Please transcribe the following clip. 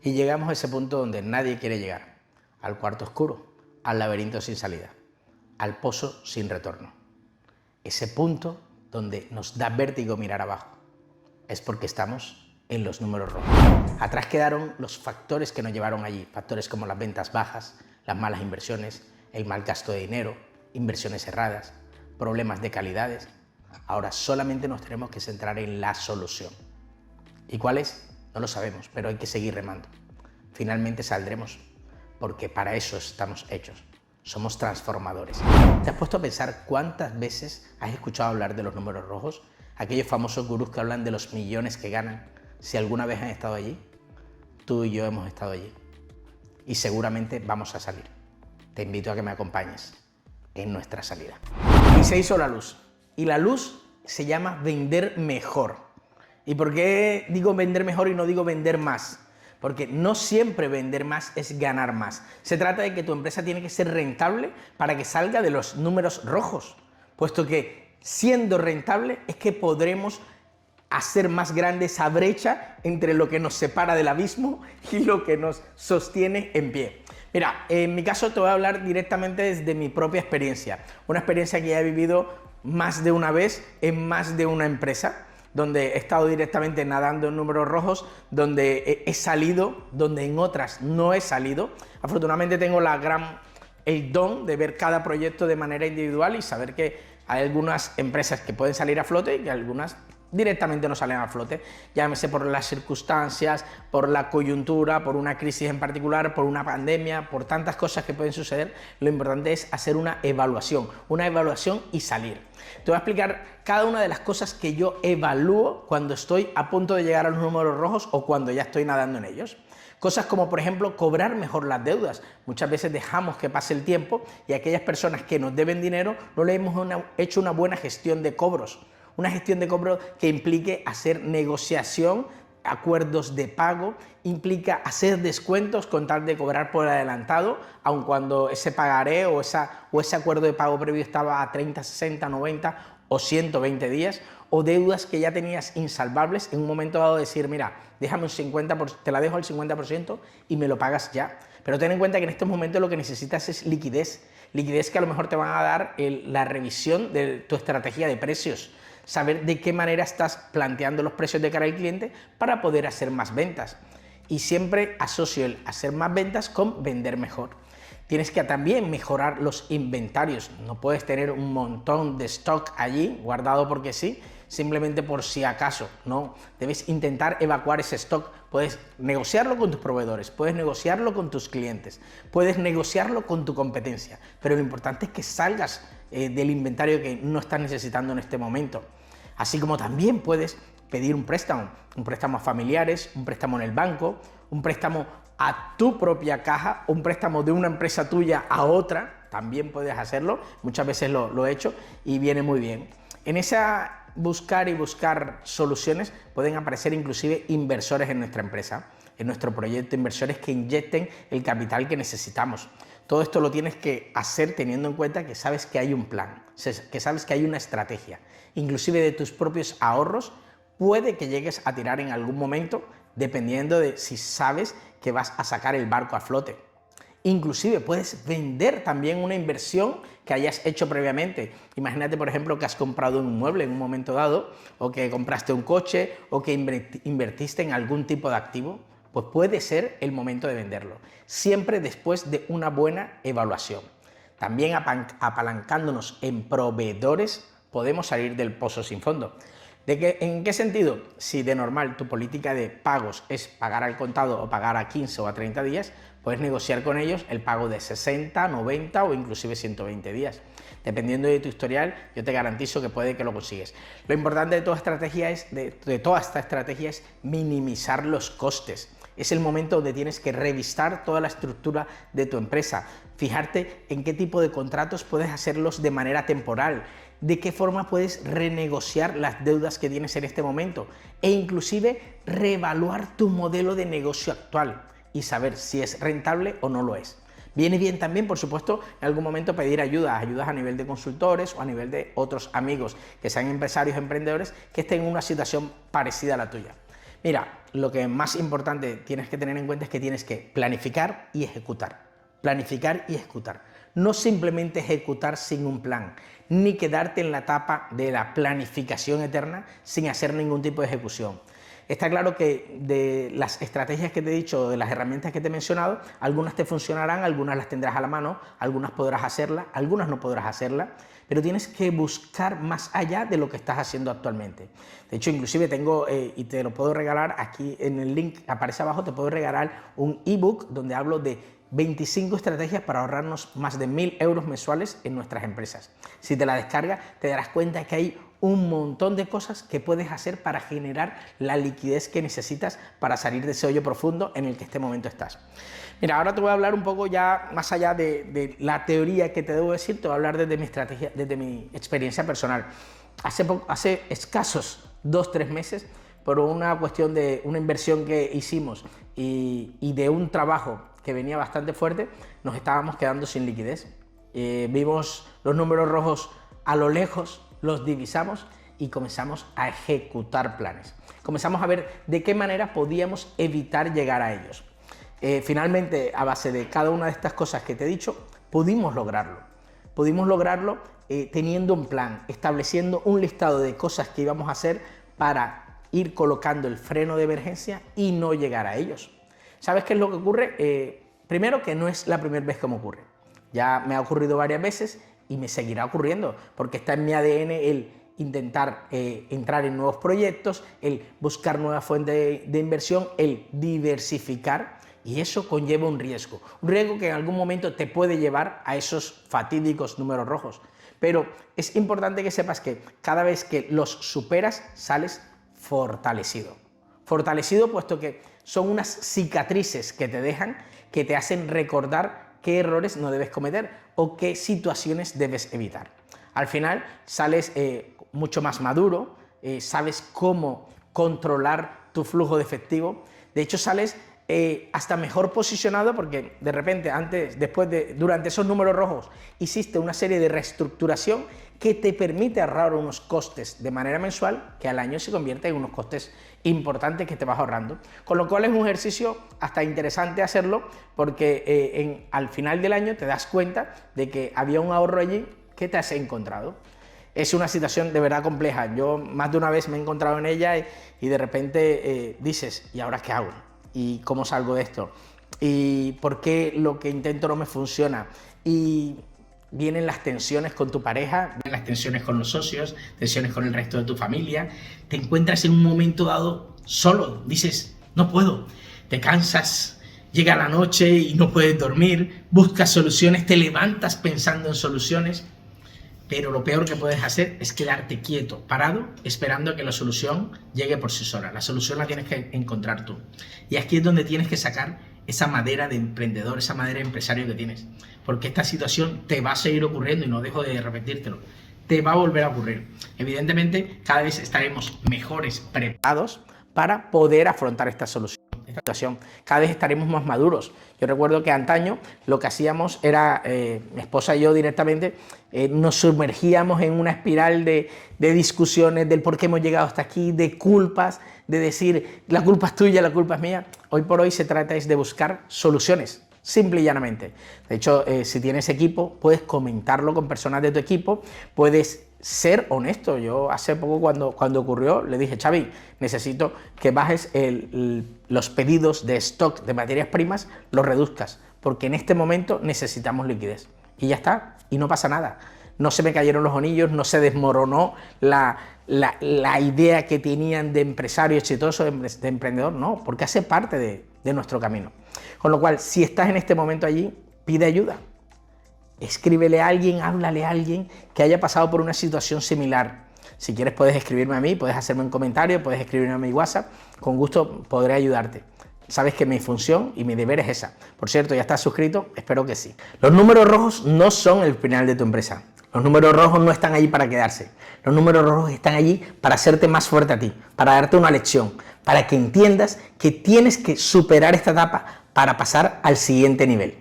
Y llegamos a ese punto donde nadie quiere llegar, al cuarto oscuro, al laberinto sin salida, al pozo sin retorno. Ese punto donde nos da vértigo mirar abajo. Es porque estamos en los números rojos. Atrás quedaron los factores que nos llevaron allí, factores como las ventas bajas, las malas inversiones, el mal gasto de dinero, inversiones erradas, problemas de calidades. Ahora solamente nos tenemos que centrar en la solución. ¿Y cuál es? No lo sabemos, pero hay que seguir remando. Finalmente saldremos, porque para eso estamos hechos. Somos transformadores. ¿Te has puesto a pensar cuántas veces has escuchado hablar de los números rojos? Aquellos famosos gurús que hablan de los millones que ganan. Si alguna vez han estado allí, tú y yo hemos estado allí. Y seguramente vamos a salir. Te invito a que me acompañes en nuestra salida. Y se hizo la luz. Y la luz se llama vender mejor. ¿Y por qué digo vender mejor y no digo vender más? Porque no siempre vender más es ganar más. Se trata de que tu empresa tiene que ser rentable para que salga de los números rojos, puesto que siendo rentable es que podremos hacer más grande esa brecha entre lo que nos separa del abismo y lo que nos sostiene en pie. Mira, en mi caso te voy a hablar directamente desde mi propia experiencia, una experiencia que ya he vivido más de una vez en más de una empresa, donde he estado directamente nadando en números rojos, donde he salido, donde en otras no he salido. Afortunadamente tengo el don de ver cada proyecto de manera individual y saber que hay algunas empresas que pueden salir a flote y que algunas directamente no salen a flote, llámese por las circunstancias, por la coyuntura, por una crisis en particular, por una pandemia, por tantas cosas que pueden suceder. Lo importante es hacer una evaluación y salir. Te voy a explicar cada una de las cosas que yo evalúo cuando estoy a punto de llegar a los números rojos o cuando ya estoy nadando en ellos. Cosas como, por ejemplo, cobrar mejor las deudas. Muchas veces dejamos que pase el tiempo y aquellas personas que nos deben dinero no le hemos hecho una buena gestión de cobros. Una gestión de cobro que implique hacer negociación, acuerdos de pago, implica hacer descuentos con tal de cobrar por adelantado, aun cuando ese pagaré o ese acuerdo de pago previo estaba a 30, 60, 90 o 120 días, o deudas que ya tenías insalvables, en un momento dado decir, mira, déjame un 50%, te la dejo al 50% y me lo pagas ya. Pero ten en cuenta que en estos momentos lo que necesitas es liquidez que a lo mejor te van a dar la revisión de tu estrategia de precios, saber de qué manera estás planteando los precios de cara al cliente para poder hacer más ventas. Y siempre asocio el hacer más ventas con vender mejor. Tienes que también mejorar los inventarios. No puedes tener un montón de stock allí guardado porque sí, simplemente por si acaso. No, debes intentar evacuar ese stock. Puedes negociarlo con tus proveedores, puedes negociarlo con tus clientes, puedes negociarlo con tu competencia, pero lo importante es que salgas del inventario que no estás necesitando en este momento. Así como también puedes pedir un préstamo a familiares, un préstamo en el banco, un préstamo a tu propia caja, un préstamo de una empresa tuya a otra, también puedes hacerlo, muchas veces lo he hecho y viene muy bien. En esa buscar soluciones pueden aparecer inclusive inversores en nuestra empresa, en nuestro proyecto, inversores que inyecten el capital que necesitamos. Todo esto lo tienes que hacer teniendo en cuenta que sabes que hay un plan, que sabes que hay una estrategia, inclusive de tus propios ahorros, puede que llegues a tirar en algún momento, dependiendo de si sabes que vas a sacar el barco a flote. Inclusive puedes vender también una inversión que hayas hecho previamente. Imagínate, por ejemplo, que has comprado un mueble en un momento dado, o que compraste un coche, o que invertiste en algún tipo de activo, pues puede ser el momento de venderlo, siempre después de una buena evaluación. También apalancándonos en proveedores podemos salir del pozo sin fondo. ¿En qué sentido? Si de normal tu política de pagos es pagar al contado o pagar a 15 o a 30 días, puedes negociar con ellos el pago de 60, 90 o inclusive 120 días. Dependiendo de tu historial, yo te garantizo que puede que lo consigues. Lo importante de toda esta estrategia es minimizar los costes. Es el momento donde tienes que revisar toda la estructura de tu empresa, fijarte en qué tipo de contratos puedes hacerlos de manera temporal, de qué forma puedes renegociar las deudas que tienes en este momento e inclusive reevaluar tu modelo de negocio actual y saber si es rentable o no lo es. Viene bien también, por supuesto, en algún momento pedir ayudas a nivel de consultores o a nivel de otros amigos que sean empresarios, emprendedores, que estén en una situación parecida a la tuya. Mira, lo que más importante tienes que tener en cuenta es que tienes que planificar y ejecutar. Planificar y ejecutar. No simplemente ejecutar sin un plan, ni quedarte en la etapa de la planificación eterna sin hacer ningún tipo de ejecución. Está claro que de las estrategias que te he dicho, de las herramientas que te he mencionado, algunas te funcionarán, algunas las tendrás a la mano, algunas podrás hacerlas, algunas no podrás hacerlas, pero tienes que buscar más allá de lo que estás haciendo actualmente. De hecho, inclusive tengo, y te lo puedo regalar aquí en el link que aparece abajo, te puedo regalar un ebook donde hablo de 25 estrategias para ahorrarnos más de 1.000 euros mensuales en nuestras empresas. Si te la descargas, te darás cuenta que hay un montón de cosas que puedes hacer para generar la liquidez que necesitas para salir de ese hoyo profundo en el que este momento estás. Mira, ahora te voy a hablar un poco ya más allá de la teoría que te debo decir, te voy a hablar desde mi estrategia, desde mi experiencia personal. Hace escasos 2-3 meses, por una cuestión de una inversión que hicimos y de un trabajo que venía bastante fuerte, nos estábamos quedando sin liquidez. Vimos los números rojos a lo lejos, los divisamos y comenzamos a ejecutar planes. Comenzamos a ver de qué manera podíamos evitar llegar a ellos. Finalmente, a base de cada una de estas cosas que te he dicho, pudimos lograrlo. Pudimos lograrlo teniendo un plan, estableciendo un listado de cosas que íbamos a hacer para ir colocando el freno de emergencia y no llegar a ellos. ¿Sabes qué es lo que ocurre? Primero, que no es la primera vez que me ocurre. Ya me ha ocurrido varias veces y me seguirá ocurriendo, porque está en mi ADN el intentar entrar en nuevos proyectos, el buscar nuevas fuentes de inversión, el diversificar, y eso conlleva un riesgo que en algún momento te puede llevar a esos fatídicos números rojos. Pero es importante que sepas que cada vez que los superas, sales fortalecido. Fortalecido puesto que son unas cicatrices que te dejan, que te hacen recordar qué errores no debes cometer o qué situaciones debes evitar. Al final sales mucho más maduro, sabes cómo controlar tu flujo de efectivo. De hecho, sales hasta mejor posicionado porque de repente durante esos números rojos hiciste una serie de reestructuración que te permite ahorrar unos costes de manera mensual que al año se convierte en unos costes importantes que te vas ahorrando, con lo cual es un ejercicio hasta interesante hacerlo porque al final del año te das cuenta de que había un ahorro allí que te has encontrado. Es una situación de verdad compleja. Yo más de una vez me he encontrado en ella y de repente dices, ¿y ahora qué hago? ¿Y cómo salgo de esto? ¿Y por qué lo que intento no me funciona? Y vienen las tensiones con tu pareja, vienen las tensiones con los socios, tensiones con el resto de tu familia. Te encuentras en un momento dado solo, dices, no puedo, te cansas, llega la noche y no puedes dormir, buscas soluciones, te levantas pensando en soluciones. Pero lo peor que puedes hacer es quedarte quieto, parado, esperando a que la solución llegue por sí sola. La solución la tienes que encontrar tú. Y aquí es donde tienes que sacar esa madera de emprendedor, esa madera de empresario que tienes. Porque esta situación te va a seguir ocurriendo y no dejo de repetírtelo. Te va a volver a ocurrir. Evidentemente, cada vez estaremos mejores preparados para poder afrontar esta situación. Cada vez estaremos más maduros. Yo recuerdo que antaño lo que hacíamos era, mi esposa y yo directamente, nos sumergíamos en una espiral de discusiones del por qué hemos llegado hasta aquí, de culpas, de decir la culpa es tuya, la culpa es mía. Hoy por hoy se trata de buscar soluciones, simple y llanamente. De hecho, si tienes equipo, puedes comentarlo con personas de tu equipo, puedes ser honesto. Yo hace poco cuando ocurrió le dije, Xavi, necesito que bajes los pedidos de stock de materias primas, los reduzcas, porque en este momento necesitamos liquidez. Y ya está, y no pasa nada. No se me cayeron los anillos, no se desmoronó la idea que tenían de empresario exitoso, de emprendedor, no, porque hace parte de nuestro camino. Con lo cual, si estás en este momento allí, pide ayuda. Escríbele a alguien, háblale a alguien que haya pasado por una situación similar. Si quieres puedes escribirme a mí, puedes hacerme un comentario, puedes escribirme a mi WhatsApp, con gusto podré ayudarte. Sabes que mi función y mi deber es esa. Por cierto, ¿ya estás suscrito? Espero que sí. Los números rojos no son el final de tu empresa. Los números rojos no están allí para quedarse. Los números rojos están allí para hacerte más fuerte a ti, para darte una lección, para que entiendas que tienes que superar esta etapa para pasar al siguiente nivel.